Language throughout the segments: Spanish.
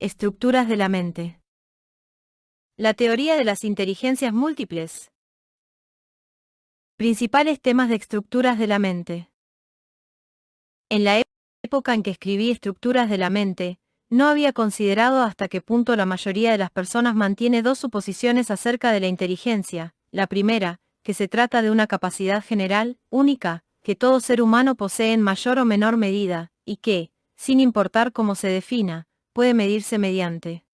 Estructuras de la mente. La teoría de las inteligencias múltiples. Principales temas de estructuras de la mente. En la época en que escribí Estructuras de la mente, no había considerado hasta qué punto la mayoría de las personas mantiene dos suposiciones acerca de la inteligencia. La primera, que se trata de una capacidad general, única, que todo ser humano posee en mayor o menor medida, y que, sin importar cómo se defina, puede medirse mediante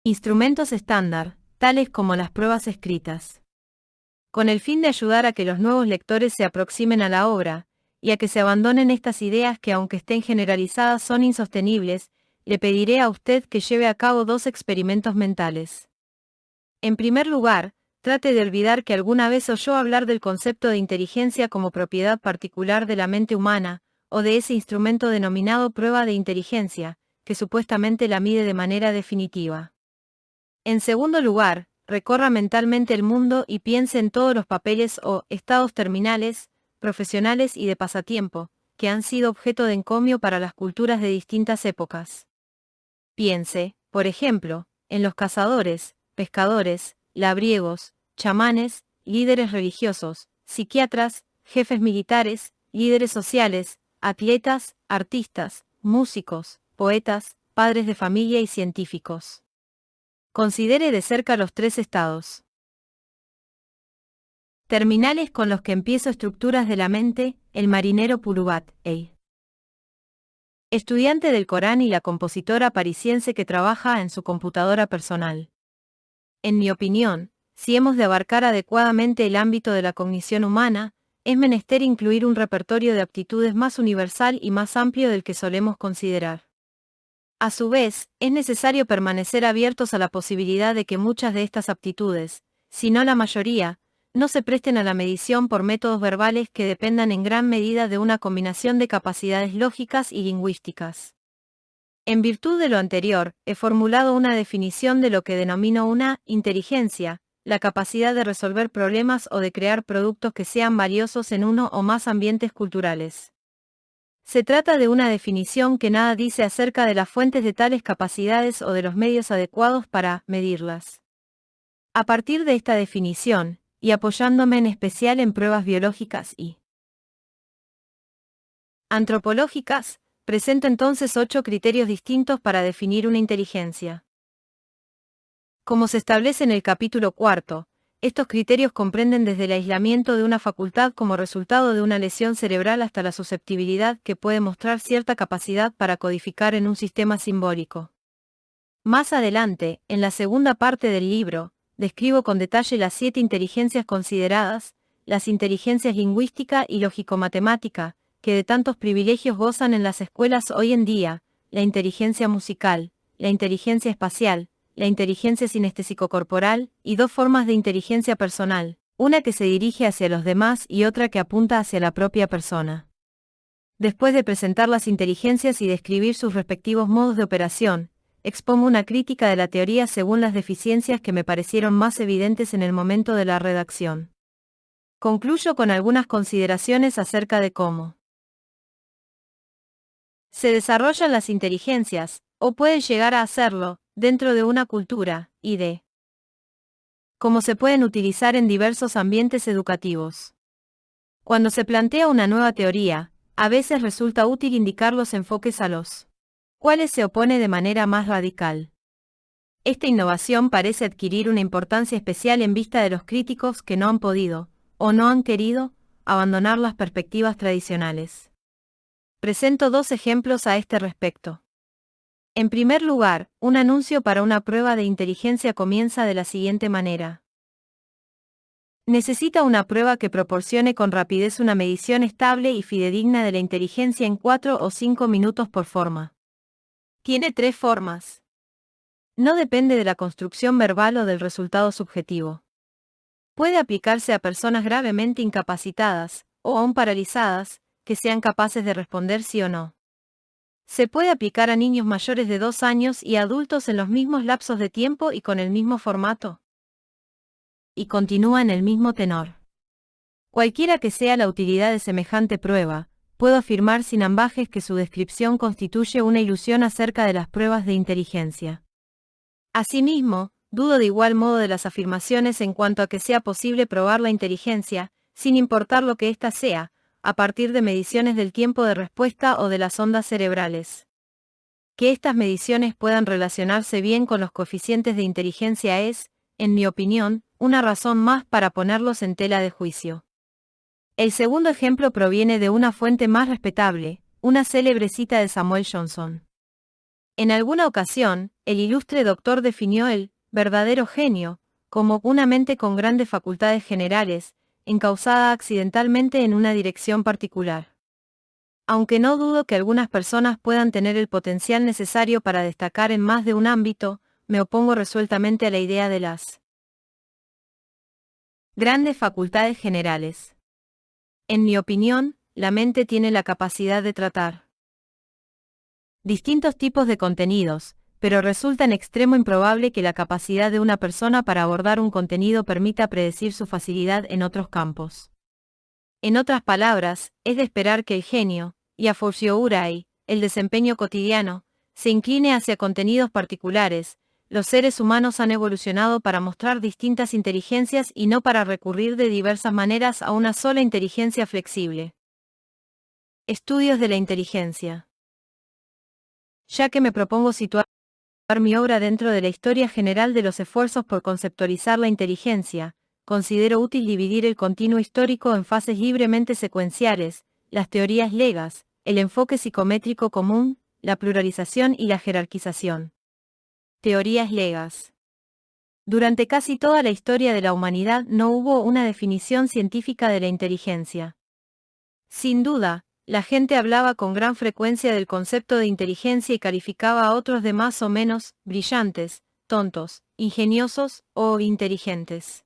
instrumentos estándar, tales como las pruebas escritas. Con el fin de ayudar a que los nuevos lectores se aproximen a la obra, y a que se abandonen estas ideas que aunque estén generalizadas son insostenibles, le pediré a usted que lleve a cabo dos experimentos mentales. En primer lugar, trate de olvidar que alguna vez oyó hablar del concepto de inteligencia como propiedad particular de la mente humana, o de ese instrumento denominado prueba de inteligencia, que supuestamente la mide de manera definitiva. En segundo lugar, recorra mentalmente el mundo y piense en todos los papeles o estados terminales, profesionales y de pasatiempo, que han sido objeto de encomio para las culturas de distintas épocas. Piense, por ejemplo, en los cazadores, pescadores, labriegos, chamanes, líderes religiosos, psiquiatras, jefes militares, líderes sociales, atletas, artistas, músicos, poetas, padres de familia y científicos. Considere de cerca los tres estados terminales con los que empiezo Estructuras de la mente, el marinero Purubat, estudiante del Corán y la compositora parisiense que trabaja en su computadora personal. En mi opinión, si hemos de abarcar adecuadamente el ámbito de la cognición humana, es menester incluir un repertorio de aptitudes más universal y más amplio del que solemos considerar. A su vez, es necesario permanecer abiertos a la posibilidad de que muchas de estas aptitudes, si no la mayoría, no se presten a la medición por métodos verbales que dependan en gran medida de una combinación de capacidades lógicas y lingüísticas. En virtud de lo anterior, he formulado una definición de lo que denomino una inteligencia, la capacidad de resolver problemas o de crear productos que sean valiosos en uno o más ambientes culturales. Se trata de una definición que nada dice acerca de las fuentes de tales capacidades o de los medios adecuados para medirlas. A partir de esta definición, y apoyándome en especial en pruebas biológicas y antropológicas, presento entonces 8 criterios distintos para definir una inteligencia. Como se establece en el capítulo 4, estos criterios comprenden desde el aislamiento de una facultad como resultado de una lesión cerebral hasta la susceptibilidad que puede mostrar cierta capacidad para codificar en un sistema simbólico. Más adelante, en la segunda parte del libro, describo con detalle las 7 inteligencias consideradas, las inteligencias lingüística y lógico-matemática, que de tantos privilegios gozan en las escuelas hoy en día, la inteligencia musical, la inteligencia espacial, la inteligencia sinestésico-corporal, y 2 formas de inteligencia personal, una que se dirige hacia los demás y otra que apunta hacia la propia persona. Después de presentar las inteligencias y describir sus respectivos modos de operación, expongo una crítica de la teoría según las deficiencias que me parecieron más evidentes en el momento de la redacción. Concluyo con algunas consideraciones acerca de cómo se desarrollan las inteligencias, o pueden llegar a hacerlo, dentro de una cultura, y de cómo se pueden utilizar en diversos ambientes educativos. Cuando se plantea una nueva teoría, a veces resulta útil indicar los enfoques a los cuales se opone de manera más radical. Esta innovación parece adquirir una importancia especial en vista de los críticos que no han podido, o no han querido, abandonar las perspectivas tradicionales. Presento 2 ejemplos a este respecto. En primer lugar, un anuncio para una prueba de inteligencia comienza de la siguiente manera. Necesita una prueba que proporcione con rapidez una medición estable y fidedigna de la inteligencia en 4 o 5 minutos por forma. Tiene 3 formas. No depende de la construcción verbal o del resultado subjetivo. Puede aplicarse a personas gravemente incapacitadas, o aún paralizadas, que sean capaces de responder sí o no. Se puede aplicar a niños mayores de 2 años y a adultos en los mismos lapsos de tiempo y con el mismo formato. Y continúa en el mismo tenor. Cualquiera que sea la utilidad de semejante prueba, puedo afirmar sin ambajes que su descripción constituye una ilusión acerca de las pruebas de inteligencia. Asimismo, dudo de igual modo de las afirmaciones en cuanto a que sea posible probar la inteligencia, sin importar lo que ésta sea, a partir de mediciones del tiempo de respuesta o de las ondas cerebrales. Que estas mediciones puedan relacionarse bien con los coeficientes de inteligencia es, en mi opinión, una razón más para ponerlos en tela de juicio. El segundo ejemplo proviene de una fuente más respetable, una célebre cita de Samuel Johnson. En alguna ocasión, el ilustre doctor definió el verdadero genio como una mente con grandes facultades generales, encauzada accidentalmente en una dirección particular. Aunque no dudo que algunas personas puedan tener el potencial necesario para destacar en más de un ámbito, me opongo resueltamente a la idea de las grandes facultades generales. En mi opinión, la mente tiene la capacidad de tratar distintos tipos de contenidos, pero resulta en extremo improbable que la capacidad de una persona para abordar un contenido permita predecir su facilidad en otros campos. En otras palabras, es de esperar que el genio, y a fortiori, el desempeño cotidiano, se incline hacia contenidos particulares. Los seres humanos han evolucionado para mostrar distintas inteligencias y no para recurrir de diversas maneras a una sola inteligencia flexible. Estudios de la inteligencia. Ya que me propongo situar mi obra dentro de la historia general de los esfuerzos por conceptualizar la inteligencia, considero útil dividir el continuo histórico en fases libremente secuenciales, las teorías legas, el enfoque psicométrico común, la pluralización y la jerarquización. Teorías legas. Durante casi toda la historia de la humanidad no hubo una definición científica de la inteligencia. Sin duda, la gente hablaba con gran frecuencia del concepto de inteligencia y calificaba a otros de más o menos brillantes, tontos, ingeniosos o inteligentes.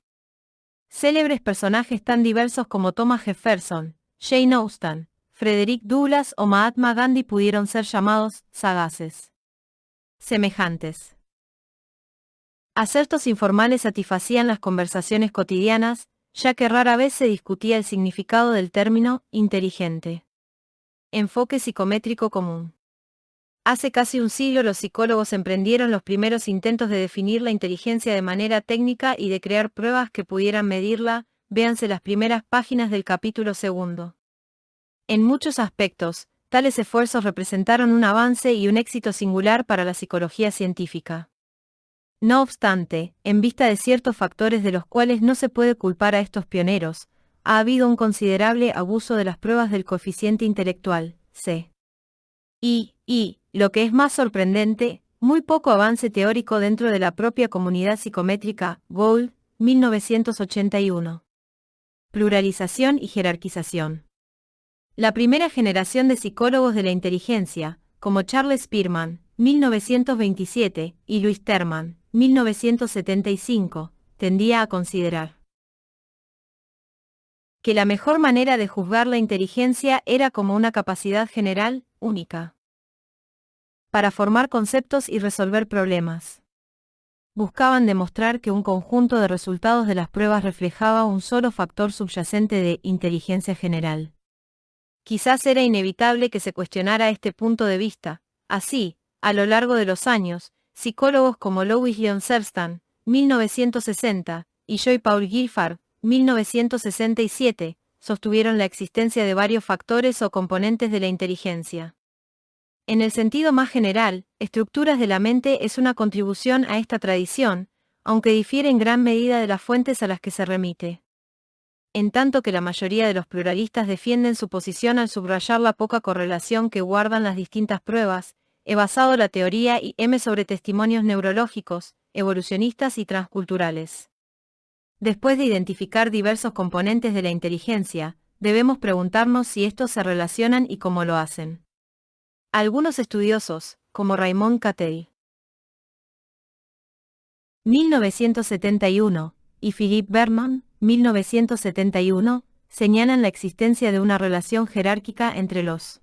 Célebres personajes tan diversos como Thomas Jefferson, Jane Austen, Frederick Douglass o Mahatma Gandhi pudieron ser llamados sagaces. Semejantes acertos informales satisfacían las conversaciones cotidianas, ya que rara vez se discutía el significado del término inteligente. Enfoque psicométrico común. Hace casi un siglo los psicólogos emprendieron los primeros intentos de definir la inteligencia de manera técnica y de crear pruebas que pudieran medirla, véanse las primeras páginas del capítulo segundo. En muchos aspectos, tales esfuerzos representaron un avance y un éxito singular para la psicología científica. No obstante, en vista de ciertos factores de los cuales no se puede culpar a estos pioneros, ha habido un considerable abuso de las pruebas del coeficiente intelectual, C. Y, lo que es más sorprendente, muy poco avance teórico dentro de la propia comunidad psicométrica, Gould, 1981. Pluralización y jerarquización. La primera generación de psicólogos de la inteligencia, como Charles Spearman, 1927, y Louis Terman, 1975, tendía a considerar que la mejor manera de juzgar la inteligencia era como una capacidad general, única, para formar conceptos y resolver problemas. Buscaban demostrar que un conjunto de resultados de las pruebas reflejaba un solo factor subyacente de inteligencia general. Quizás era inevitable que se cuestionara este punto de vista. Así, a lo largo de los años, psicólogos como Louis Leon Serstan, 1960, y Joy Paul Guilfard, 1967, sostuvieron la existencia de varios factores o componentes de la inteligencia. En el sentido más general, Estructuras de la mente es una contribución a esta tradición, aunque difiere en gran medida de las fuentes a las que se remite. En tanto que la mayoría de los pluralistas defienden su posición al subrayar la poca correlación que guardan las distintas pruebas, he basado la teoría IM sobre testimonios neurológicos, evolucionistas y transculturales. Después de identificar diversos componentes de la inteligencia, debemos preguntarnos si estos se relacionan y cómo lo hacen. Algunos estudiosos, como Raymond Cattell, 1971, y Philip Berman, 1971, señalan la existencia de una relación jerárquica entre los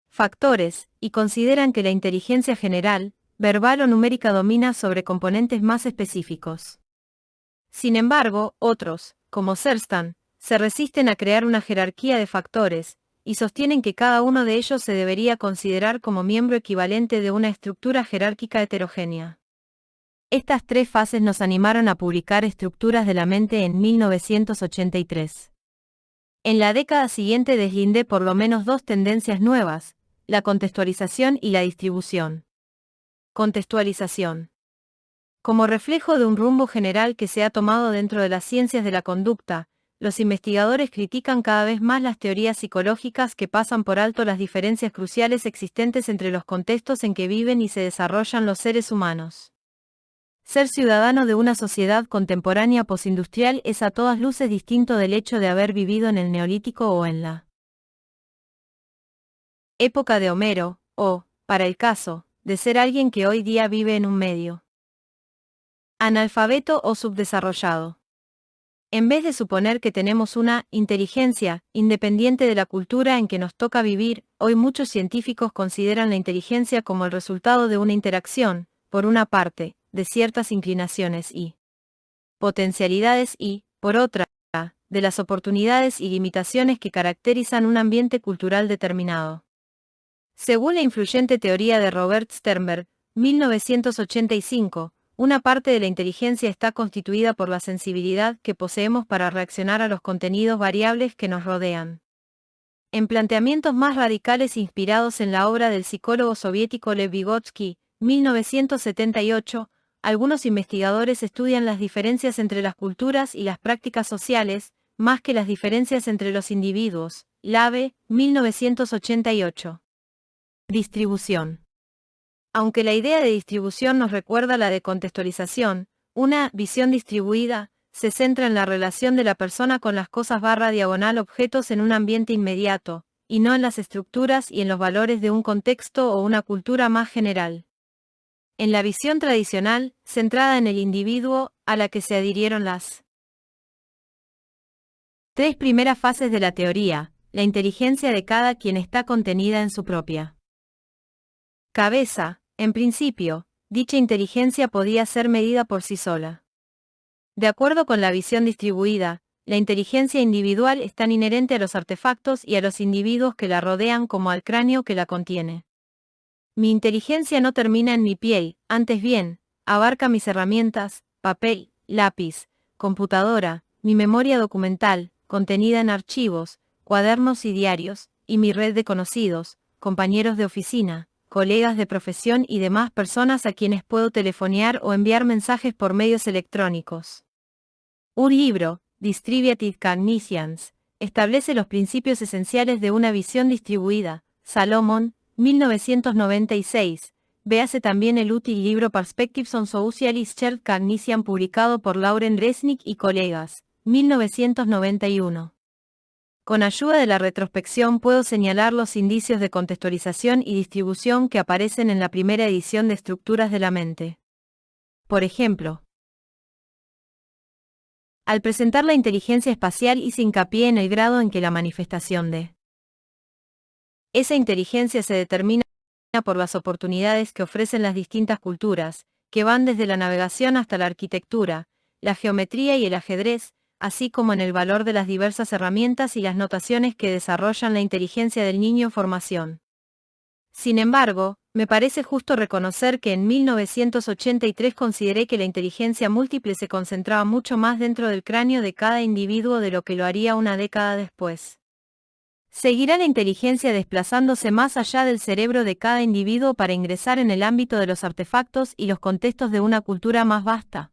factores, y consideran que la inteligencia general, verbal o numérica domina sobre componentes más específicos. Sin embargo, otros, como Serstan, se resisten a crear una jerarquía de factores, y sostienen que cada uno de ellos se debería considerar como miembro equivalente de una estructura jerárquica heterogénea. Estas tres fases nos animaron a publicar Estructuras de la mente en 1983. En la década siguiente deslindé por lo menos dos tendencias nuevas, la contextualización y la distribución. Contextualización. Como reflejo de un rumbo general que se ha tomado dentro de las ciencias de la conducta, los investigadores critican cada vez más las teorías psicológicas que pasan por alto las diferencias cruciales existentes entre los contextos en que viven y se desarrollan los seres humanos. Ser ciudadano de una sociedad contemporánea postindustrial es a todas luces distinto del hecho de haber vivido en el Neolítico o en la época de Homero, o, para el caso, de ser alguien que hoy día vive en un medio analfabeto o subdesarrollado. En vez de suponer que tenemos una inteligencia independiente de la cultura en que nos toca vivir, hoy muchos científicos consideran la inteligencia como el resultado de una interacción, por una parte, de ciertas inclinaciones y potencialidades y, por otra, de las oportunidades y limitaciones que caracterizan un ambiente cultural determinado. Según la influyente teoría de Robert Sternberg, 1985, una parte de la inteligencia está constituida por la sensibilidad que poseemos para reaccionar a los contenidos variables que nos rodean. En planteamientos más radicales inspirados en la obra del psicólogo soviético Lev Vygotsky, 1978, algunos investigadores estudian las diferencias entre las culturas y las prácticas sociales, más que las diferencias entre los individuos. Lave, 1988. Distribución. Aunque la idea de distribución nos recuerda la de contextualización, una visión distribuida se centra en la relación de la persona con las cosas / objetos en un ambiente inmediato, y no en las estructuras y en los valores de un contexto o una cultura más general. En la visión tradicional, centrada en el individuo, a la que se adhirieron las tres primeras fases de la teoría, la inteligencia de cada quien está contenida en su propia cabeza. En principio, dicha inteligencia podía ser medida por sí sola. De acuerdo con la visión distribuida, la inteligencia individual es tan inherente a los artefactos y a los individuos que la rodean como al cráneo que la contiene. Mi inteligencia no termina en mi piel, antes bien, abarca mis herramientas, papel, lápiz, computadora, mi memoria documental, contenida en archivos, cuadernos y diarios, y mi red de conocidos, compañeros de oficina, colegas de profesión y demás personas a quienes puedo telefonear o enviar mensajes por medios electrónicos. Un libro, Distributed Cognitions, establece los principios esenciales de una visión distribuida. Salomon, 1996. Véase también el útil libro Perspectives on Socialist Shared Cognition publicado por Lauren Resnick y colegas, 1991. Con ayuda de la retrospección puedo señalar los indicios de contextualización y distribución que aparecen en la primera edición de Estructuras de la mente. Por ejemplo, al presentar la inteligencia espacial hice hincapié en el grado en que la manifestación de esa inteligencia se determina por las oportunidades que ofrecen las distintas culturas, que van desde la navegación hasta la arquitectura, la geometría y el ajedrez, así como en el valor de las diversas herramientas y las notaciones que desarrollan la inteligencia del niño en formación. Sin embargo, me parece justo reconocer que en 1983 consideré que la inteligencia múltiple se concentraba mucho más dentro del cráneo de cada individuo de lo que lo haría una década después. Seguirá la inteligencia desplazándose más allá del cerebro de cada individuo para ingresar en el ámbito de los artefactos y los contextos de una cultura más vasta.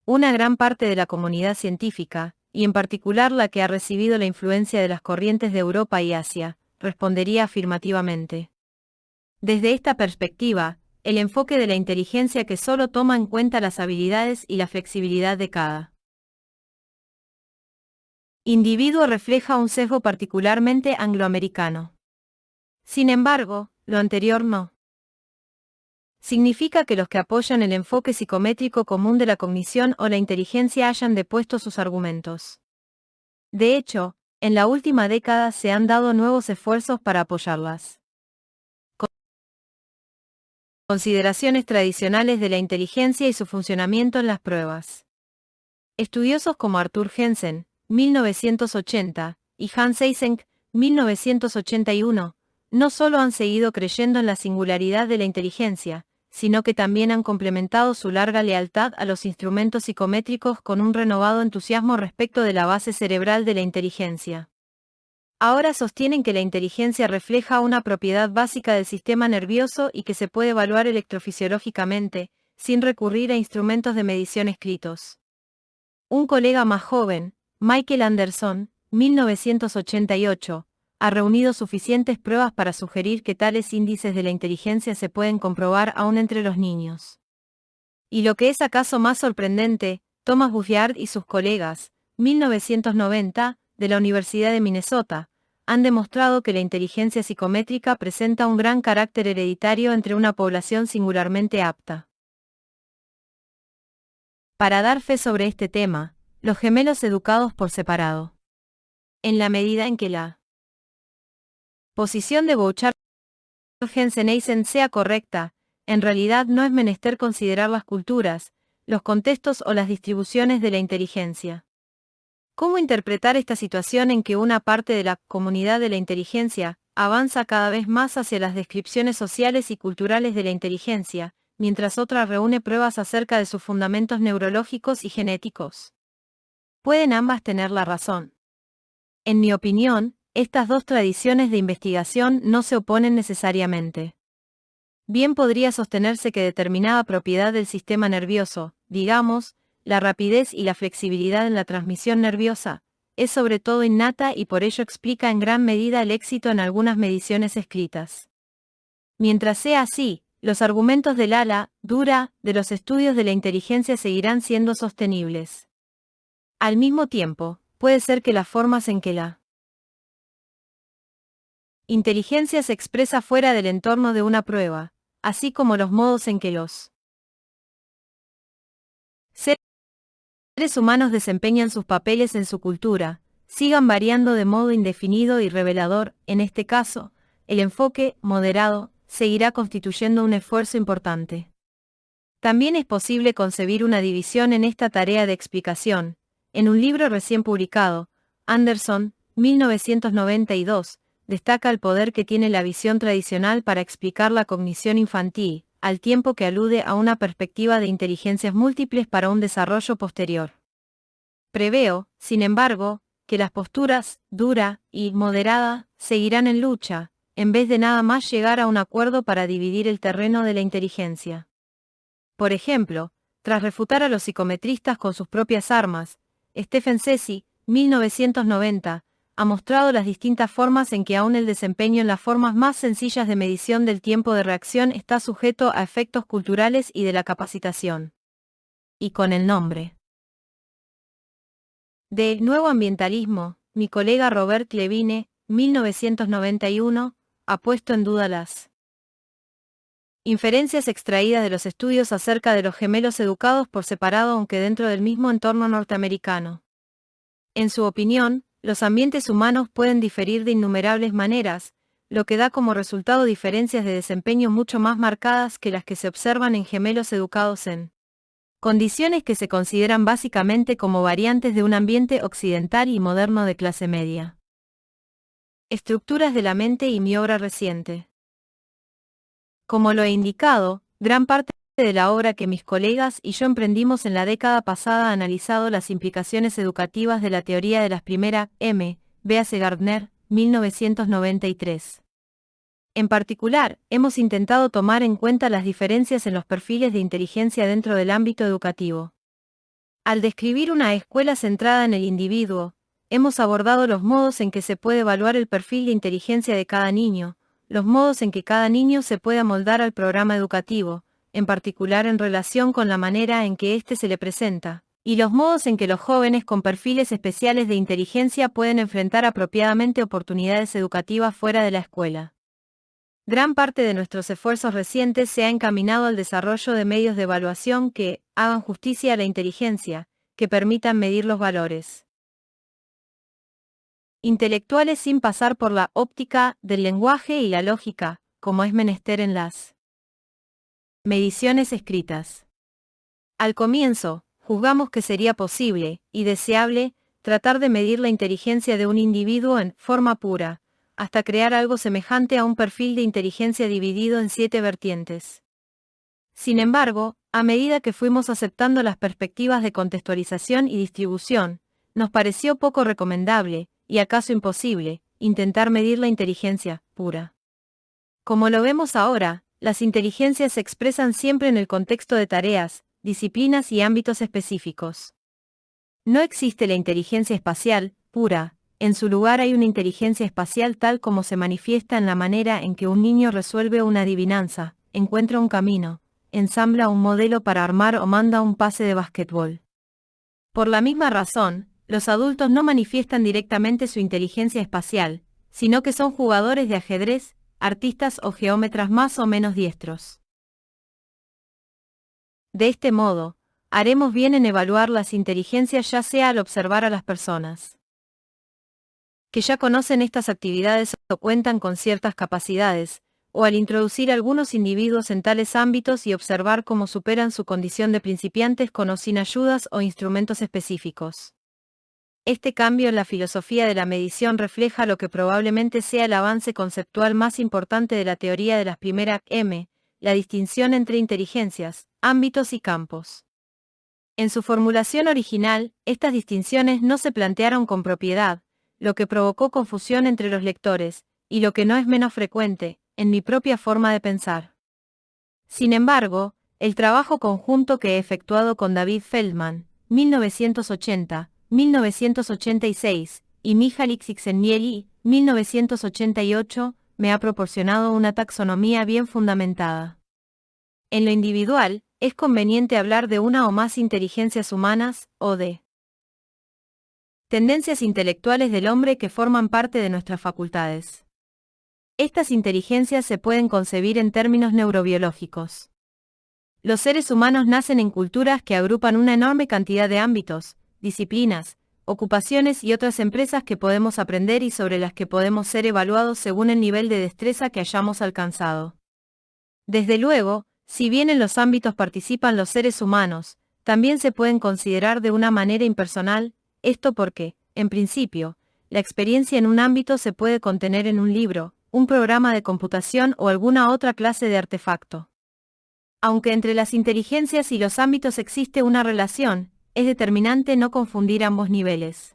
Una gran parte de la comunidad científica, y en particular la que ha recibido la influencia de las corrientes de Europa y Asia, respondería afirmativamente. Desde esta perspectiva, el enfoque de la inteligencia que solo toma en cuenta las habilidades y la flexibilidad de cada individuo refleja un sesgo particularmente angloamericano. Sin embargo, lo anterior no significa que los que apoyan el enfoque psicométrico común de la cognición o la inteligencia hayan depuesto sus argumentos. De hecho, en la última década se han dado nuevos esfuerzos para apoyarlas consideraciones tradicionales de la inteligencia y su funcionamiento en las pruebas. Estudiosos como Arthur Jensen, 1980, y Hans Eysenck, 1981, no solo han seguido creyendo en la singularidad de la inteligencia, sino que también han complementado su larga lealtad a los instrumentos psicométricos con un renovado entusiasmo respecto de la base cerebral de la inteligencia. Ahora sostienen que la inteligencia refleja una propiedad básica del sistema nervioso y que se puede evaluar electrofisiológicamente, sin recurrir a instrumentos de medición escritos. Un colega más joven, Michael Anderson, 1988, ha reunido suficientes pruebas para sugerir que tales índices de la inteligencia se pueden comprobar aún entre los niños. Y lo que es acaso más sorprendente, Thomas Buffiard y sus colegas, 1990, de la Universidad de Minnesota, han demostrado que la inteligencia psicométrica presenta un gran carácter hereditario entre una población singularmente apta. Para dar fe sobre este tema, los gemelos educados por separado. En la medida en que la posición de Bouchard-Jensen sea correcta, en realidad no es menester considerar las culturas, los contextos o las distribuciones de la inteligencia. ¿Cómo interpretar esta situación en que una parte de la comunidad de la inteligencia avanza cada vez más hacia las descripciones sociales y culturales de la inteligencia, mientras otra reúne pruebas acerca de sus fundamentos neurológicos y genéticos? Pueden ambas tener la razón. En mi opinión, estas dos tradiciones de investigación no se oponen necesariamente. Bien podría sostenerse que determinada propiedad del sistema nervioso, digamos, la rapidez y la flexibilidad en la transmisión nerviosa, es sobre todo innata y por ello explica en gran medida el éxito en algunas mediciones escritas. Mientras sea así, los argumentos del ala dura de los estudios de la inteligencia seguirán siendo sostenibles. Al mismo tiempo, puede ser que las formas en que la inteligencia se expresa fuera del entorno de una prueba, así como los modos en que los seres humanos desempeñan sus papeles en su cultura, sigan variando de modo indefinido y revelador. En este caso, el enfoque moderado seguirá constituyendo un esfuerzo importante. También es posible concebir una división en esta tarea de explicación. En un libro recién publicado, Anderson, 1992, destaca el poder que tiene la visión tradicional para explicar la cognición infantil, al tiempo que alude a una perspectiva de inteligencias múltiples para un desarrollo posterior. Preveo, sin embargo, que las posturas dura y moderada seguirán en lucha, en vez de nada más llegar a un acuerdo para dividir el terreno de la inteligencia. Por ejemplo, tras refutar a los psicometristas con sus propias armas, Stephen Ceci, 1990, ha mostrado las distintas formas en que aún el desempeño en las formas más sencillas de medición del tiempo de reacción está sujeto a efectos culturales y de la capacitación. Y con el nombre de Nuevo Ambientalismo, mi colega Robert Levine, 1991, ha puesto en duda las inferencias extraídas de los estudios acerca de los gemelos educados por separado aunque dentro del mismo entorno norteamericano. En su opinión, los ambientes humanos pueden diferir de innumerables maneras, lo que da como resultado diferencias de desempeño mucho más marcadas que las que se observan en gemelos educados en condiciones que se consideran básicamente como variantes de un ambiente occidental y moderno de clase media. Estructuras de la mente y mi obra reciente. Como lo he indicado, gran parte de la obra que mis colegas y yo emprendimos en la década pasada ha analizado las implicaciones educativas de la teoría de las primeras M. Véase Gardner, 1993. En particular, hemos intentado tomar en cuenta las diferencias en los perfiles de inteligencia dentro del ámbito educativo. Al describir una escuela centrada en el individuo, hemos abordado los modos en que se puede evaluar el perfil de inteligencia de cada niño, los modos en que cada niño se puede amoldar al programa educativo, en particular en relación con la manera en que éste se le presenta, y los modos en que los jóvenes con perfiles especiales de inteligencia pueden enfrentar apropiadamente oportunidades educativas fuera de la escuela. Gran parte de nuestros esfuerzos recientes se ha encaminado al desarrollo de medios de evaluación que hagan justicia a la inteligencia, que permitan medir los valores intelectuales sin pasar por la óptica del lenguaje y la lógica, como es menester en las mediciones escritas. Al comienzo, juzgamos que sería posible, y deseable, tratar de medir la inteligencia de un individuo en forma pura, hasta crear algo semejante a un perfil de inteligencia dividido en 7 vertientes. Sin embargo, a medida que fuimos aceptando las perspectivas de contextualización y distribución, nos pareció poco recomendable, y acaso imposible, intentar medir la inteligencia pura. Como lo vemos ahora, las inteligencias se expresan siempre en el contexto de tareas, disciplinas y ámbitos específicos. No existe la inteligencia espacial pura, en su lugar hay una inteligencia espacial tal como se manifiesta en la manera en que un niño resuelve una adivinanza, encuentra un camino, ensambla un modelo para armar o manda un pase de basquetbol. Por la misma razón, los adultos no manifiestan directamente su inteligencia espacial, sino que son jugadores de ajedrez, artistas o geómetras más o menos diestros. De este modo, haremos bien en evaluar las inteligencias ya sea al observar a las personas que ya conocen estas actividades o cuentan con ciertas capacidades, o al introducir algunos individuos en tales ámbitos y observar cómo superan su condición de principiantes con o sin ayudas o instrumentos específicos. Este cambio en la filosofía de la medición refleja lo que probablemente sea el avance conceptual más importante de la teoría de las primeras M, la distinción entre inteligencias, ámbitos y campos. En su formulación original, estas distinciones no se plantearon con propiedad, lo que provocó confusión entre los lectores, y lo que no es menos frecuente, en mi propia forma de pensar. Sin embargo, el trabajo conjunto que he efectuado con David Feldman, 1980, 1986, y Mihaly Csikszentmihalyi, 1988, me ha proporcionado una taxonomía bien fundamentada. En lo individual, es conveniente hablar de una o más inteligencias humanas, o de tendencias intelectuales del hombre que forman parte de nuestras facultades. Estas inteligencias se pueden concebir en términos neurobiológicos. Los seres humanos nacen en culturas que agrupan una enorme cantidad de ámbitos, disciplinas, ocupaciones y otras empresas que podemos aprender y sobre las que podemos ser evaluados según el nivel de destreza que hayamos alcanzado. Desde luego, si bien en los ámbitos participan los seres humanos, también se pueden considerar de una manera impersonal, esto porque, en principio, la experiencia en un ámbito se puede contener en un libro, un programa de computación o alguna otra clase de artefacto. Aunque entre las inteligencias y los ámbitos existe una relación, es determinante no confundir ambos niveles.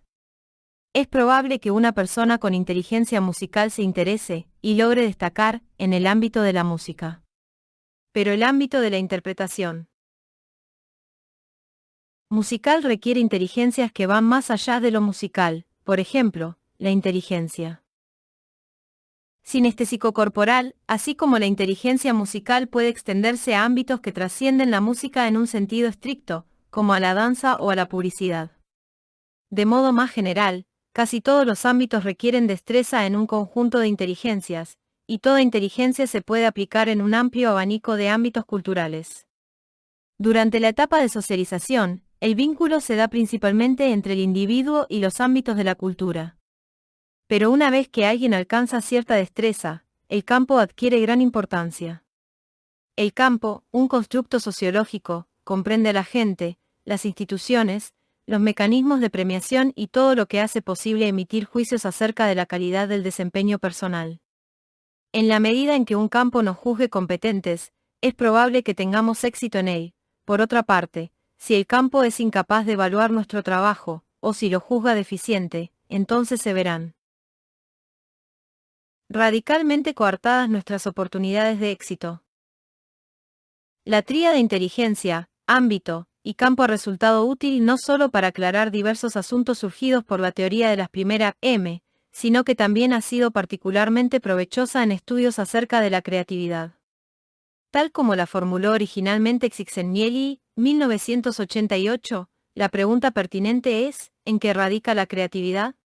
Es probable que una persona con inteligencia musical se interese, y logre destacar, en el ámbito de la música. Pero el ámbito de la interpretación musical requiere inteligencias que van más allá de lo musical, por ejemplo, la inteligencia sinestésico-corporal, así como la inteligencia musical puede extenderse a ámbitos que trascienden la música en un sentido estricto, como a la danza o a la publicidad. De modo más general, casi todos los ámbitos requieren destreza en un conjunto de inteligencias, y toda inteligencia se puede aplicar en un amplio abanico de ámbitos culturales. Durante la etapa de socialización, el vínculo se da principalmente entre el individuo y los ámbitos de la cultura. Pero una vez que alguien alcanza cierta destreza, el campo adquiere gran importancia. El campo, un constructo sociológico, comprende a la gente, las instituciones, los mecanismos de premiación y todo lo que hace posible emitir juicios acerca de la calidad del desempeño personal. En la medida en que un campo nos juzgue competentes, es probable que tengamos éxito en él. Por otra parte, si el campo es incapaz de evaluar nuestro trabajo, o si lo juzga deficiente, entonces se verán radicalmente coartadas nuestras oportunidades de éxito. La tríada de inteligencia, ámbito y campo ha resultado útil no solo para aclarar diversos asuntos surgidos por la teoría de las primeras M, sino que también ha sido particularmente provechosa en estudios acerca de la creatividad. Tal como la formuló originalmente Csikszentmihalyi, 1988, la pregunta pertinente es, ¿en qué radica la creatividad?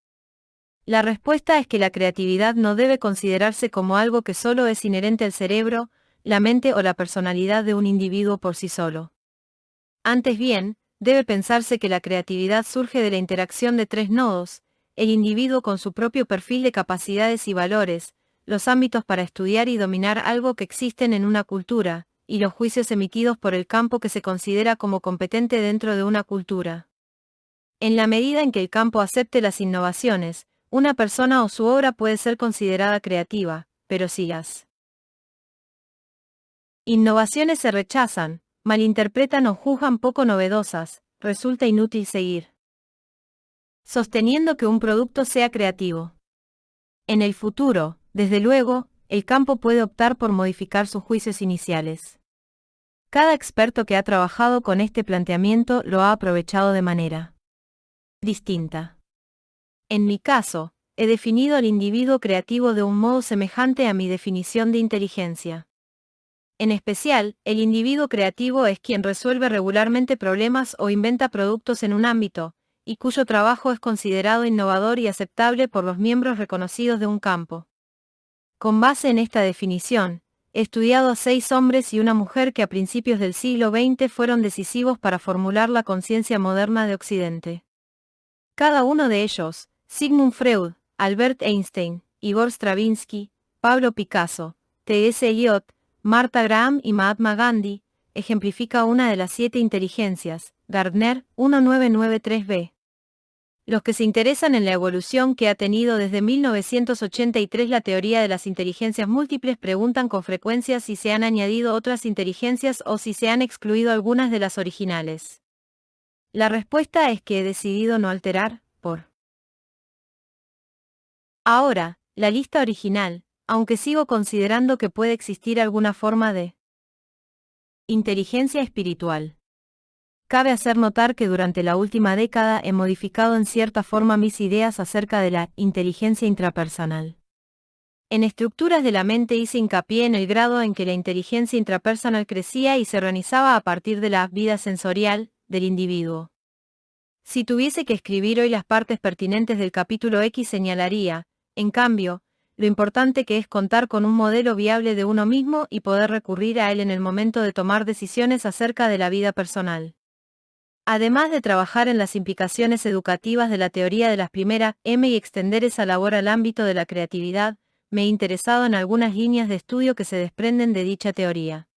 La respuesta es que la creatividad no debe considerarse como algo que solo es inherente al cerebro, la mente o la personalidad de un individuo por sí solo. Antes bien, debe pensarse que la creatividad surge de la interacción de tres nodos: el individuo con su propio perfil de capacidades y valores, los ámbitos para estudiar y dominar algo que existen en una cultura, y los juicios emitidos por el campo que se considera como competente dentro de una cultura. En la medida en que el campo acepte las innovaciones, una persona o su obra puede ser considerada creativa, pero si las Innovaciones se rechazan, malinterpretan o juzgan poco novedosas, resulta inútil seguir sosteniendo que un producto sea creativo. En el futuro, desde luego, el campo puede optar por modificar sus juicios iniciales. Cada experto que ha trabajado con este planteamiento lo ha aprovechado de manera distinta. En mi caso, he definido al individuo creativo de un modo semejante a mi definición de inteligencia. En especial, el individuo creativo es quien resuelve regularmente problemas o inventa productos en un ámbito, y cuyo trabajo es considerado innovador y aceptable por los miembros reconocidos de un campo. Con base en esta definición, he estudiado a 6 hombres y una mujer que a principios del siglo XX fueron decisivos para formular la conciencia moderna de Occidente. Cada uno de ellos, Sigmund Freud, Albert Einstein, Igor Stravinsky, Pablo Picasso, T.S. Eliot, Martha Graham y Mahatma Gandhi, ejemplifica una de las 7 inteligencias, Gardner, 1993b. Los que se interesan en la evolución que ha tenido desde 1983 la teoría de las inteligencias múltiples preguntan con frecuencia si se han añadido otras inteligencias o si se han excluido algunas de las originales. La respuesta es que he decidido no alterar, por ahora, la lista original, aunque sigo considerando que puede existir alguna forma de inteligencia espiritual. Cabe hacer notar que durante la última década he modificado en cierta forma mis ideas acerca de la inteligencia intrapersonal. En Estructuras de la mente hice hincapié en el grado en que la inteligencia intrapersonal crecía y se organizaba a partir de la vida sensorial del individuo. Si tuviese que escribir hoy las partes pertinentes del capítulo X señalaría, en cambio, lo importante que es contar con un modelo viable de uno mismo y poder recurrir a él en el momento de tomar decisiones acerca de la vida personal. Además de trabajar en las implicaciones educativas de la teoría de las primeras M y extender esa labor al ámbito de la creatividad, me he interesado en algunas líneas de estudio que se desprenden de dicha teoría.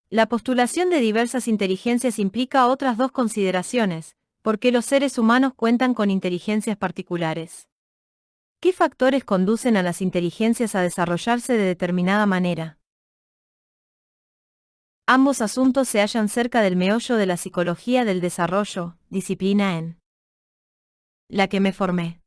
La postulación de diversas inteligencias implica otras 2 consideraciones: ¿por qué los seres humanos cuentan con inteligencias particulares? ¿Qué factores conducen a las inteligencias a desarrollarse de determinada manera? Ambos asuntos se hallan cerca del meollo de la psicología del desarrollo, disciplina en la que me formé.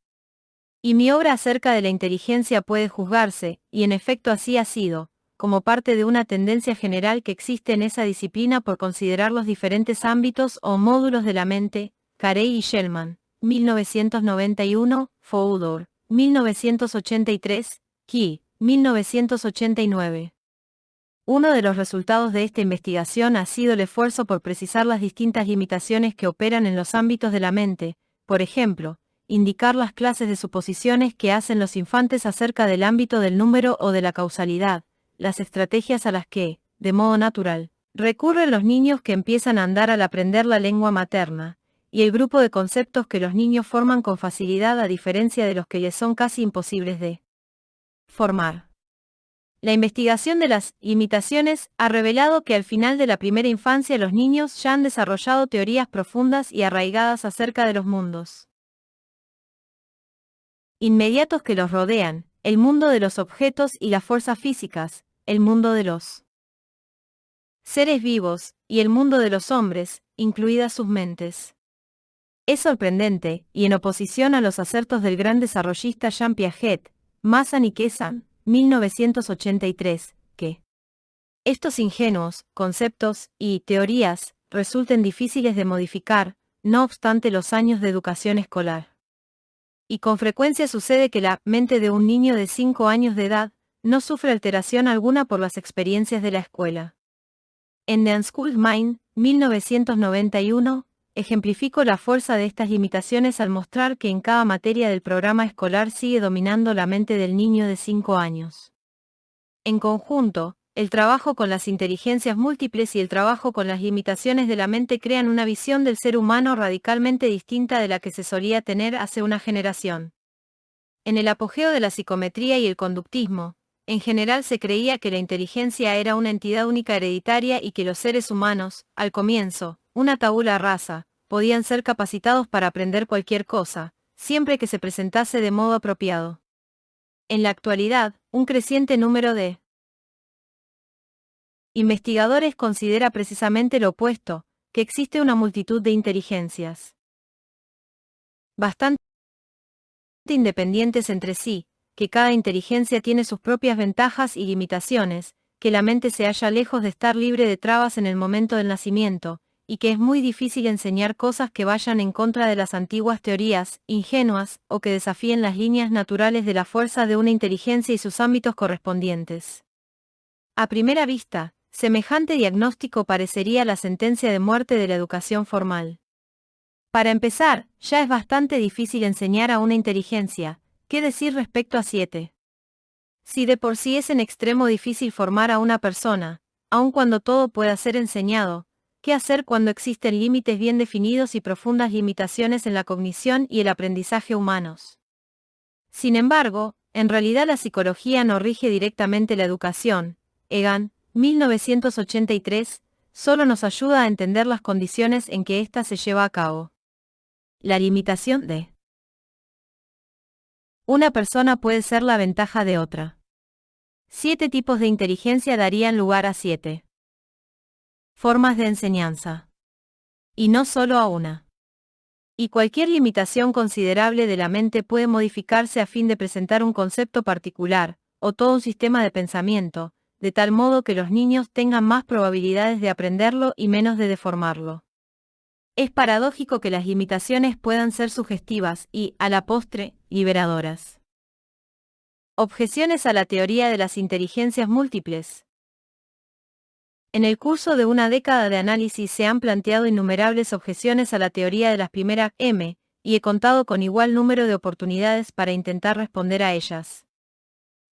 Y mi obra acerca de la inteligencia puede juzgarse, y en efecto así ha sido, como parte de una tendencia general que existe en esa disciplina por considerar los diferentes ámbitos o módulos de la mente. Carey y Shellman, 1991, Fodor, 1983, Key, 1989. Uno de los resultados de esta investigación ha sido el esfuerzo por precisar las distintas limitaciones que operan en los ámbitos de la mente, por ejemplo, indicar las clases de suposiciones que hacen los infantes acerca del ámbito del número o de la causalidad, las estrategias a las que, de modo natural, recurren los niños que empiezan a andar al aprender la lengua materna, y el grupo de conceptos que los niños forman con facilidad a diferencia de los que les son casi imposibles de formar. La investigación de las imitaciones ha revelado que al final de la primera infancia los niños ya han desarrollado teorías profundas y arraigadas acerca de los mundos inmediatos que los rodean, el mundo de los objetos y las fuerzas físicas, el mundo de los seres vivos, y el mundo de los hombres, incluidas sus mentes. Es sorprendente, y en oposición a los acertos del gran desarrollista Jean Piaget, Masan y Kessan, 1983, que estos ingenuos conceptos y teorías resulten difíciles de modificar, no obstante los años de educación escolar. Y con frecuencia sucede que la mente de un niño de 5 años de edad no sufre alteración alguna por las experiencias de la escuela. En The Unschooled Mind, 1991, ejemplifico la fuerza de estas limitaciones al mostrar que en cada materia del programa escolar sigue dominando la mente del niño de 5 años. En conjunto, el trabajo con las inteligencias múltiples y el trabajo con las limitaciones de la mente crean una visión del ser humano radicalmente distinta de la que se solía tener hace una generación. En el apogeo de la psicometría y el conductismo, en general se creía que la inteligencia era una entidad única hereditaria y que los seres humanos, al comienzo, una tabula rasa, podían ser capacitados para aprender cualquier cosa, siempre que se presentase de modo apropiado. En la actualidad, un creciente número de investigadores considera precisamente lo opuesto, que existe una multitud de inteligencias bastante independientes entre sí, que cada inteligencia tiene sus propias ventajas y limitaciones, que la mente se halla lejos de estar libre de trabas en el momento del nacimiento, y que es muy difícil enseñar cosas que vayan en contra de las antiguas teorías, ingenuas, o que desafíen las líneas naturales de la fuerza de una inteligencia y sus ámbitos correspondientes. A primera vista, semejante diagnóstico parecería la sentencia de muerte de la educación formal. Para empezar, ya es bastante difícil enseñar a una inteligencia, ¿qué decir respecto a 7? Si de por sí es en extremo difícil formar a una persona, aun cuando todo pueda ser enseñado, ¿qué hacer cuando existen límites bien definidos y profundas limitaciones en la cognición y el aprendizaje humanos? Sin embargo, en realidad la psicología no rige directamente la educación. Egan, 1983, solo nos ayuda a entender las condiciones en que ésta se lleva a cabo. La limitación de una persona puede ser la ventaja de otra. 7 tipos de inteligencia darían lugar a 7 formas de enseñanza. Y no solo a una. Y cualquier limitación considerable de la mente puede modificarse a fin de presentar un concepto particular, o todo un sistema de pensamiento, de tal modo que los niños tengan más probabilidades de aprenderlo y menos de deformarlo. Es paradójico que las limitaciones puedan ser sugestivas y, a la postre, liberadoras. Objeciones a la teoría de las inteligencias múltiples. En el curso de una década de análisis se han planteado innumerables objeciones a la teoría de las primeras M, y he contado con igual número de oportunidades para intentar responder a ellas.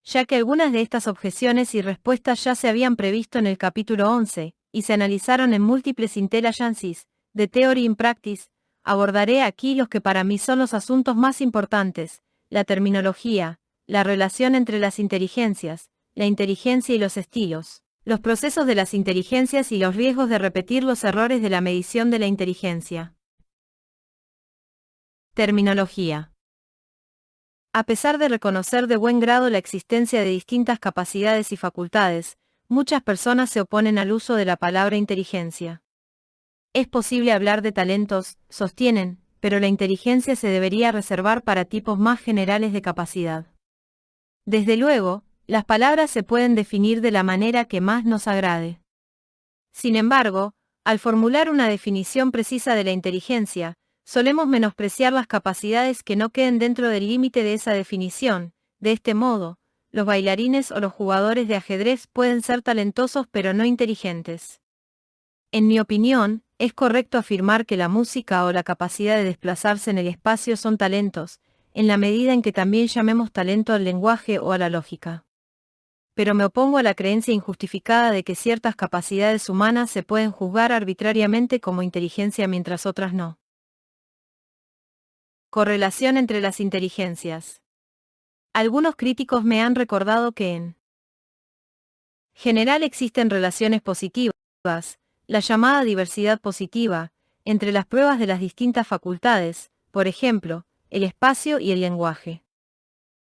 Ya que algunas de estas objeciones y respuestas ya se habían previsto en el capítulo 11, y se analizaron en múltiples intelligences, de Theory in Practice, abordaré aquí los que para mí son los asuntos más importantes: la terminología, la relación entre las inteligencias, la inteligencia y los estilos, los procesos de las inteligencias y los riesgos de repetir los errores de la medición de la inteligencia. Terminología. A pesar de reconocer de buen grado la existencia de distintas capacidades y facultades, muchas personas se oponen al uso de la palabra inteligencia. Es posible hablar de talentos, sostienen, pero la inteligencia se debería reservar para tipos más generales de capacidad. Desde luego, las palabras se pueden definir de la manera que más nos agrade. Sin embargo, al formular una definición precisa de la inteligencia, solemos menospreciar las capacidades que no queden dentro del límite de esa definición. De este modo, los bailarines o los jugadores de ajedrez pueden ser talentosos pero no inteligentes. En mi opinión, es correcto afirmar que la música o la capacidad de desplazarse en el espacio son talentos, en la medida en que también llamemos talento al lenguaje o a la lógica. Pero me opongo a la creencia injustificada de que ciertas capacidades humanas se pueden juzgar arbitrariamente como inteligencia mientras otras no. Correlación entre las inteligencias. Algunos críticos me han recordado que en general existen relaciones positivas, la llamada diversidad positiva, entre las pruebas de las distintas facultades, por ejemplo, el espacio y el lenguaje.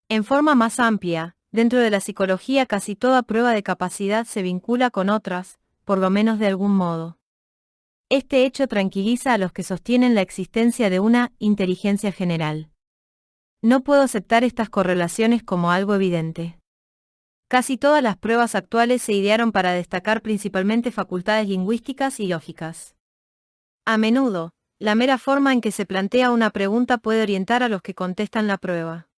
En forma más amplia, dentro de la psicología casi toda prueba de capacidad se vincula con otras, por lo menos de algún modo. Este hecho tranquiliza a los que sostienen la existencia de una inteligencia general. No puedo aceptar estas correlaciones como algo evidente. Casi todas las pruebas actuales se idearon para destacar principalmente facultades lingüísticas y lógicas. A menudo, la mera forma en que se plantea una pregunta puede orientar a los que contestan la prueba.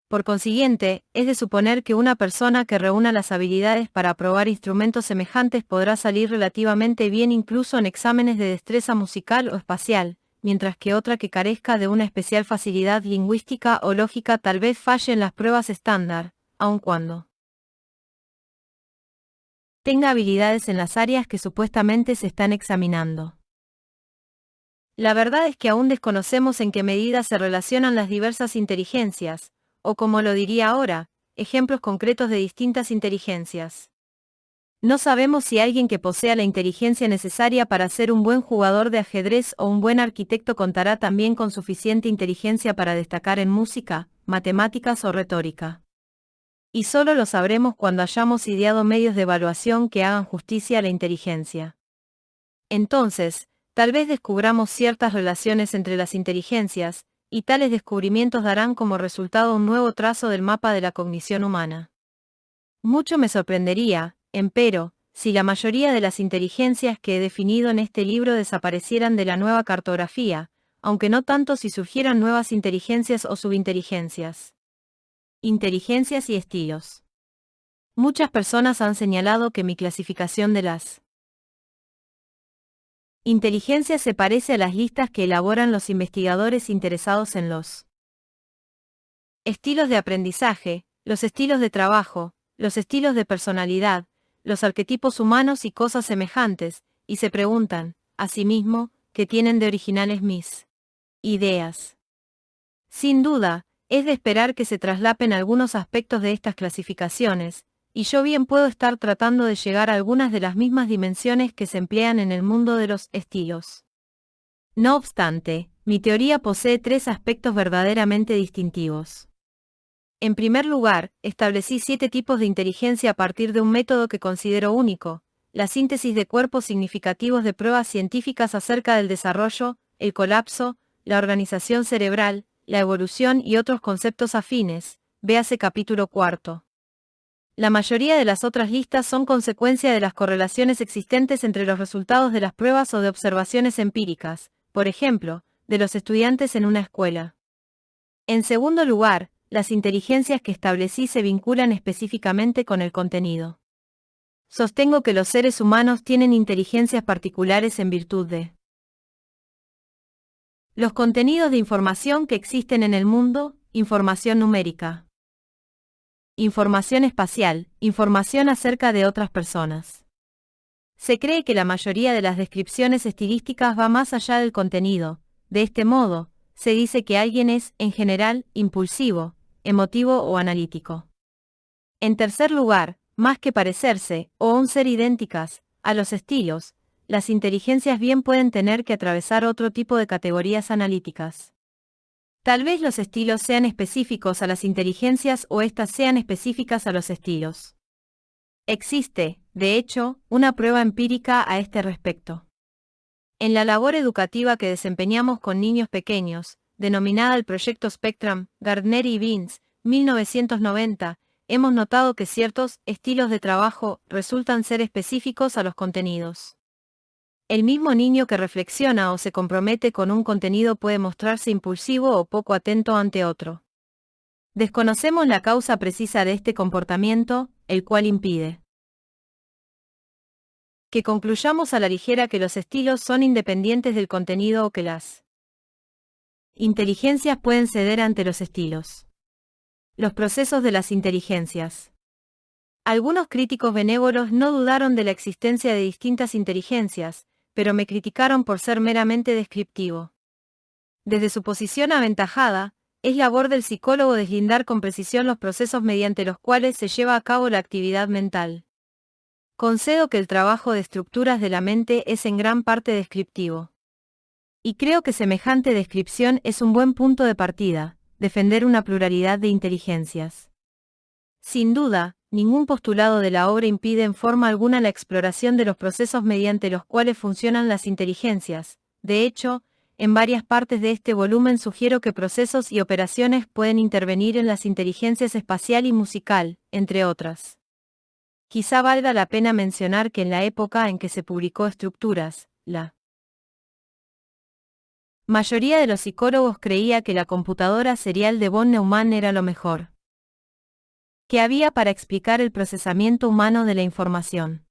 Por consiguiente, es de suponer que una persona que reúna las habilidades para aprobar instrumentos semejantes podrá salir relativamente bien incluso en exámenes de destreza musical o espacial, mientras que otra que carezca de una especial facilidad lingüística o lógica tal vez falle en las pruebas estándar, aun cuando tenga habilidades en las áreas que supuestamente se están examinando. La verdad es que aún desconocemos en qué medida se relacionan las diversas inteligencias, o como lo diría ahora, ejemplos concretos de distintas inteligencias. No sabemos si alguien que posea la inteligencia necesaria para ser un buen jugador de ajedrez o un buen arquitecto contará también con suficiente inteligencia para destacar en música, matemáticas o retórica. Y solo lo sabremos cuando hayamos ideado medios de evaluación que hagan justicia a la inteligencia. Entonces, tal vez descubramos ciertas relaciones entre las inteligencias, y tales descubrimientos darán como resultado un nuevo trazo del mapa de la cognición humana. Mucho me sorprendería, empero, si la mayoría de las inteligencias que he definido en este libro desaparecieran de la nueva cartografía, aunque no tanto si surgieran nuevas inteligencias o subinteligencias. Inteligencias y estilos. Muchas personas han señalado que mi clasificación de las inteligencias se parece a las listas que elaboran los investigadores interesados en los estilos de aprendizaje, los estilos de trabajo, los estilos de personalidad, los arquetipos humanos y cosas semejantes, y se preguntan, asimismo, ¿qué tienen de originales mis ideas? Sin duda, es de esperar que se traslapen algunos aspectos de estas clasificaciones, y yo bien puedo estar tratando de llegar a algunas de las mismas dimensiones que se emplean en el mundo de los estilos. No obstante, mi teoría posee 3 aspectos verdaderamente distintivos. En primer lugar, establecí 7 tipos de inteligencia a partir de un método que considero único, la síntesis de cuerpos significativos de pruebas científicas acerca del desarrollo, el colapso, la organización cerebral, la evolución y otros conceptos afines, véase capítulo 4. La mayoría de las otras listas son consecuencia de las correlaciones existentes entre los resultados de las pruebas o de observaciones empíricas, por ejemplo, de los estudiantes en una escuela. En segundo lugar, las inteligencias que establecí se vinculan específicamente con el contenido. Sostengo que los seres humanos tienen inteligencias particulares en virtud de los contenidos de información que existen en el mundo, información numérica, información espacial, información acerca de otras personas. Se cree que la mayoría de las descripciones estilísticas va más allá del contenido. De este modo, se dice que alguien es, en general, impulsivo, emotivo o analítico. En tercer lugar, más que parecerse, o aún ser idénticas, a los estilos, las inteligencias bien pueden tener que atravesar otro tipo de categorías analíticas. Tal vez los estilos sean específicos a las inteligencias o éstas sean específicas a los estilos. Existe, de hecho, una prueba empírica a este respecto. En la labor educativa que desempeñamos con niños pequeños, denominada el Proyecto Spectrum, Gardner y Vince, 1990, hemos notado que ciertos estilos de trabajo resultan ser específicos a los contenidos. El mismo niño que reflexiona o se compromete con un contenido puede mostrarse impulsivo o poco atento ante otro. Desconocemos la causa precisa de este comportamiento, el cual impide que concluyamos a la ligera que los estilos son independientes del contenido o que las inteligencias pueden ceder ante los estilos. Los procesos de las inteligencias. Algunos críticos benévolos no dudaron de la existencia de distintas inteligencias, pero me criticaron por ser meramente descriptivo. Desde su posición aventajada, es labor del psicólogo deslindar con precisión los procesos mediante los cuales se lleva a cabo la actividad mental. Concedo que el trabajo de estructuras de la mente es en gran parte descriptivo. Y creo que semejante descripción es un buen punto de partida, defender una pluralidad de inteligencias. Sin duda, ningún postulado de la obra impide en forma alguna la exploración de los procesos mediante los cuales funcionan las inteligencias. De hecho, en varias partes de este volumen sugiero que procesos y operaciones pueden intervenir en las inteligencias espacial y musical, entre otras. Quizá valga la pena mencionar que en la época en que se publicó Estructuras, la mayoría de los psicólogos creía que la computadora serial de von Neumann era lo mejor que había para explicar el procesamiento humano de la información.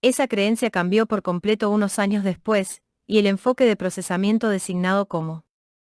Esa creencia cambió por completo unos años después, y el enfoque de procesamiento designado como